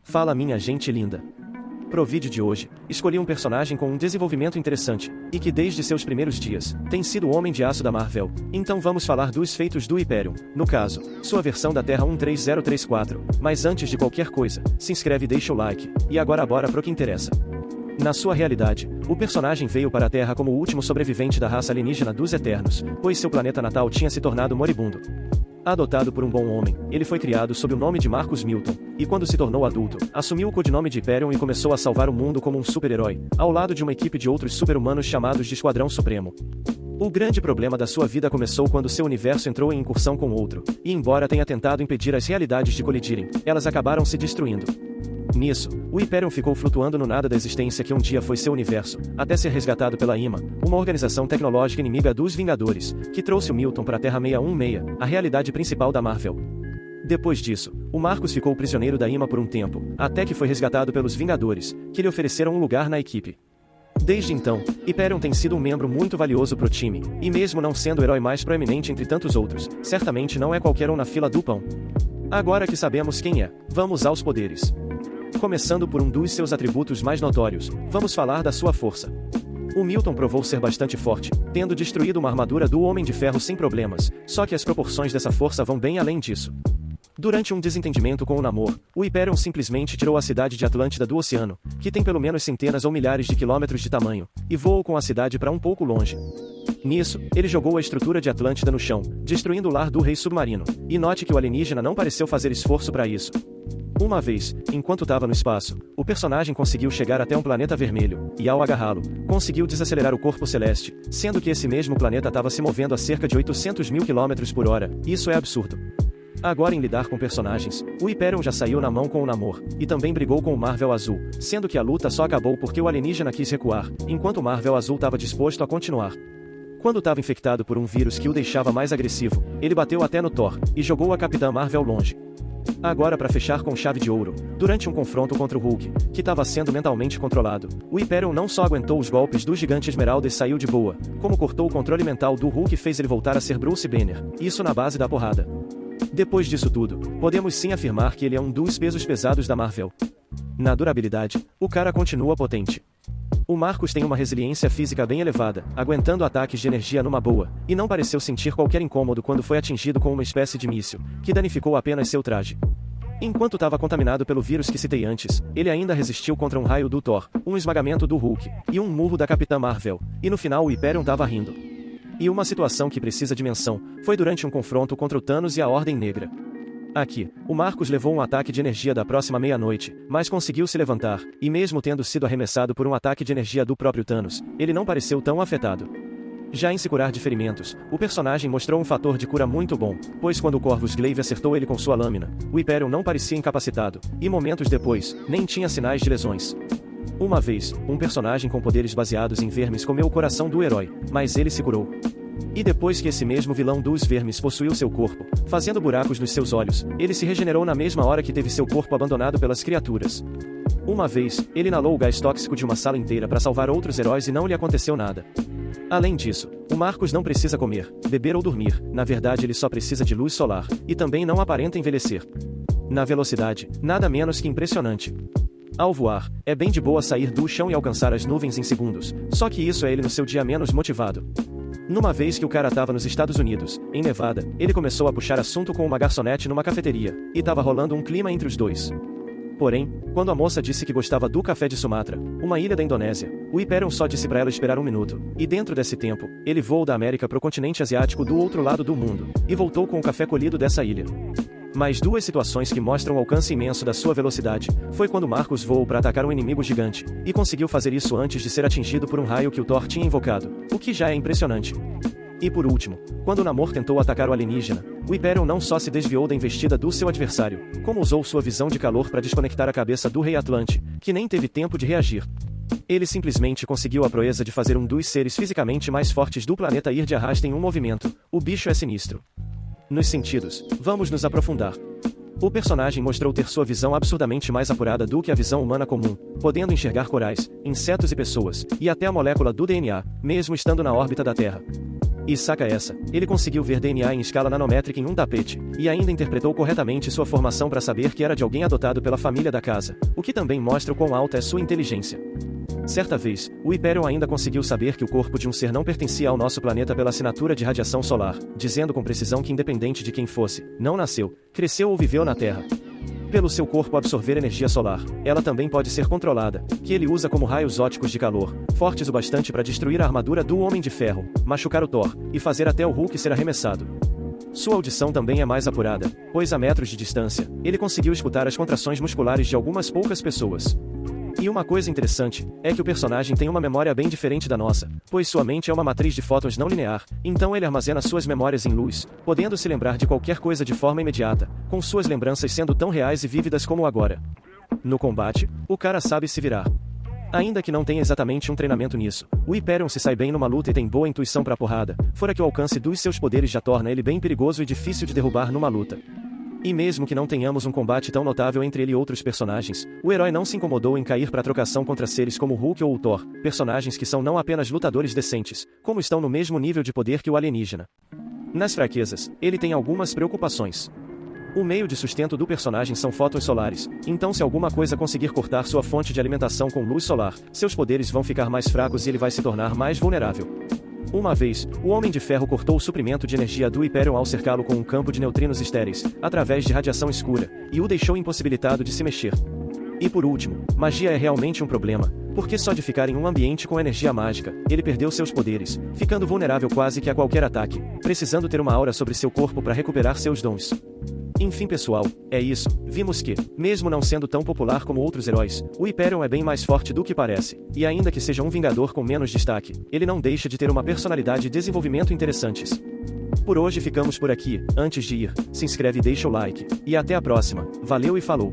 Fala minha gente linda. Pro vídeo de hoje, escolhi um personagem com um desenvolvimento interessante, e que desde seus primeiros dias, tem sido o Homem de Aço da Marvel. Então vamos falar dos feitos do Hyperion, no caso, sua versão da Terra 13034, mas antes de qualquer coisa, se inscreve e deixa o like, e agora bora pro que interessa. Na sua realidade, o personagem veio para a Terra como o último sobrevivente da raça alienígena dos Eternos, pois seu planeta natal tinha se tornado moribundo. Adotado por um bom homem, ele foi criado sob o nome de Marcus Milton, e quando se tornou adulto, assumiu o codinome de Hyperion e começou a salvar o mundo como um super-herói, ao lado de uma equipe de outros super-humanos chamados de Esquadrão Supremo. O grande problema da sua vida começou quando seu universo entrou em incursão com outro, e embora tenha tentado impedir as realidades de colidirem, elas acabaram se destruindo. Nisso, o Hyperion ficou flutuando no nada da existência que um dia foi seu universo, até ser resgatado pela IMA, uma organização tecnológica inimiga dos Vingadores, que trouxe o Milton para a Terra 616, a realidade principal da Marvel. Depois disso, o Marcus ficou prisioneiro da IMA por um tempo, até que foi resgatado pelos Vingadores, que lhe ofereceram um lugar na equipe. Desde então, Hyperion tem sido um membro muito valioso pro time, e mesmo não sendo o herói mais proeminente entre tantos outros, certamente não é qualquer um na fila do pão. Agora que sabemos quem é, vamos aos poderes. Começando por um dos seus atributos mais notórios, vamos falar da sua força. O Milton provou ser bastante forte, tendo destruído uma armadura do Homem de Ferro sem problemas, só que as proporções dessa força vão bem além disso. Durante um desentendimento com o Namor, o Hyperion simplesmente tirou a cidade de Atlântida do oceano, que tem pelo menos centenas ou milhares de quilômetros de tamanho, e voou com a cidade para um pouco longe. Nisso, ele jogou a estrutura de Atlântida no chão, destruindo o lar do Rei Submarino, e note que o alienígena não pareceu fazer esforço para isso. Uma vez, enquanto estava no espaço, o personagem conseguiu chegar até um planeta vermelho, e ao agarrá-lo, conseguiu desacelerar o corpo celeste, sendo que esse mesmo planeta estava se movendo a cerca de 800 mil km por hora, isso é absurdo. Agora em lidar com personagens, o Hyperion já saiu na mão com o Namor, e também brigou com o Marvel Azul, sendo que a luta só acabou porque o alienígena quis recuar, enquanto o Marvel Azul estava disposto a continuar. Quando estava infectado por um vírus que o deixava mais agressivo, ele bateu até no Thor, e jogou a Capitã Marvel longe. Agora para fechar com chave de ouro, durante um confronto contra o Hulk, que estava sendo mentalmente controlado, o Hyperion não só aguentou os golpes do gigante Esmeralda e saiu de boa, como cortou o controle mental do Hulk e fez ele voltar a ser Bruce Banner, isso na base da porrada. Depois disso tudo, podemos sim afirmar que ele é um dos pesos pesados da Marvel. Na durabilidade, o cara continua potente. O Marcus tem uma resiliência física bem elevada, aguentando ataques de energia numa boa, e não pareceu sentir qualquer incômodo quando foi atingido com uma espécie de míssil, que danificou apenas seu traje. Enquanto estava contaminado pelo vírus que citei antes, ele ainda resistiu contra um raio do Thor, um esmagamento do Hulk, e um murro da Capitã Marvel, e no final o Hyperion estava rindo. E uma situação que precisa de menção, foi durante um confronto contra o Thanos e a Ordem Negra. Aqui, o Marcus levou um ataque de energia da próxima meia-noite, mas conseguiu se levantar, e mesmo tendo sido arremessado por um ataque de energia do próprio Thanos, ele não pareceu tão afetado. Já em se curar de ferimentos, o personagem mostrou um fator de cura muito bom, pois quando o Corvus Glaive acertou ele com sua lâmina, o Hyperion não parecia incapacitado, e momentos depois, nem tinha sinais de lesões. Uma vez, um personagem com poderes baseados em vermes comeu o coração do herói, mas ele se curou. E depois que esse mesmo vilão dos vermes possuiu seu corpo, fazendo buracos nos seus olhos, ele se regenerou na mesma hora que teve seu corpo abandonado pelas criaturas. Uma vez, ele inalou o gás tóxico de uma sala inteira para salvar outros heróis e não lhe aconteceu nada. Além disso, o Marcus não precisa comer, beber ou dormir, na verdade ele só precisa de luz solar, e também não aparenta envelhecer. Na velocidade, nada menos que impressionante. Ao voar, é bem de boa sair do chão e alcançar as nuvens em segundos, só que isso é ele no seu dia menos motivado. Numa vez que o cara tava nos Estados Unidos, em Nevada, ele começou a puxar assunto com uma garçonete numa cafeteria, e tava rolando um clima entre os dois. Porém, quando a moça disse que gostava do café de Sumatra, uma ilha da Indonésia, o Hyperion só disse pra ela esperar um minuto, e dentro desse tempo, ele voou da América pro continente asiático do outro lado do mundo, e voltou com o café colhido dessa ilha. Mais duas situações que mostram o alcance imenso da sua velocidade, foi quando Marcus voou para atacar um inimigo gigante, e conseguiu fazer isso antes de ser atingido por um raio que o Thor tinha invocado, o que já é impressionante. E por último, quando o Namor tentou atacar o alienígena, o Hyperion não só se desviou da investida do seu adversário, como usou sua visão de calor para desconectar a cabeça do Rei Atlante, que nem teve tempo de reagir. Ele simplesmente conseguiu a proeza de fazer um dos seres fisicamente mais fortes do planeta ir de arrasto em um movimento, o bicho é sinistro. Nos sentidos, vamos nos aprofundar. O personagem mostrou ter sua visão absurdamente mais apurada do que a visão humana comum, podendo enxergar corais, insetos e pessoas, e até a molécula do DNA, mesmo estando na órbita da Terra. E saca essa, ele conseguiu ver DNA em escala nanométrica em um tapete, e ainda interpretou corretamente sua formação para saber que era de alguém adotado pela família da casa, o que também mostra o quão alta é sua inteligência. Certa vez, o Hyperion ainda conseguiu saber que o corpo de um ser não pertencia ao nosso planeta pela assinatura de radiação solar, dizendo com precisão que independente de quem fosse, não nasceu, cresceu ou viveu na Terra. Pelo seu corpo absorver energia solar, ela também pode ser controlada, que ele usa como raios óticos de calor, fortes o bastante para destruir a armadura do Homem de Ferro, machucar o Thor, e fazer até o Hulk ser arremessado. Sua audição também é mais apurada, pois a metros de distância, ele conseguiu escutar as contrações musculares de algumas poucas pessoas. E uma coisa interessante, é que o personagem tem uma memória bem diferente da nossa, pois sua mente é uma matriz de fótons não linear, então ele armazena suas memórias em luz, podendo se lembrar de qualquer coisa de forma imediata, com suas lembranças sendo tão reais e vívidas como agora. No combate, o cara sabe se virar. Ainda que não tenha exatamente um treinamento nisso, o Hyperion se sai bem numa luta e tem boa intuição pra porrada, fora que o alcance dos seus poderes já torna ele bem perigoso e difícil de derrubar numa luta. E mesmo que não tenhamos um combate tão notável entre ele e outros personagens, o herói não se incomodou em cair para trocação contra seres como o Hulk ou o Thor, personagens que são não apenas lutadores decentes, como estão no mesmo nível de poder que o alienígena. Nas fraquezas, ele tem algumas preocupações. O meio de sustento do personagem são fótons solares, então se alguma coisa conseguir cortar sua fonte de alimentação com luz solar, seus poderes vão ficar mais fracos e ele vai se tornar mais vulnerável. Uma vez, o Homem de Ferro cortou o suprimento de energia do Hyperion ao cercá-lo com um campo de neutrinos estéreis, através de radiação escura, e o deixou impossibilitado de se mexer. E por último, magia é realmente um problema, porque só de ficar em um ambiente com energia mágica, ele perdeu seus poderes, ficando vulnerável quase que a qualquer ataque, precisando ter uma aura sobre seu corpo para recuperar seus dons. Enfim pessoal, é isso, vimos que, mesmo não sendo tão popular como outros heróis, o Hyperion é bem mais forte do que parece, e ainda que seja um vingador com menos destaque, ele não deixa de ter uma personalidade e desenvolvimento interessantes. Por hoje ficamos por aqui, antes de ir, se inscreve e deixa o like, e até a próxima, valeu e falou!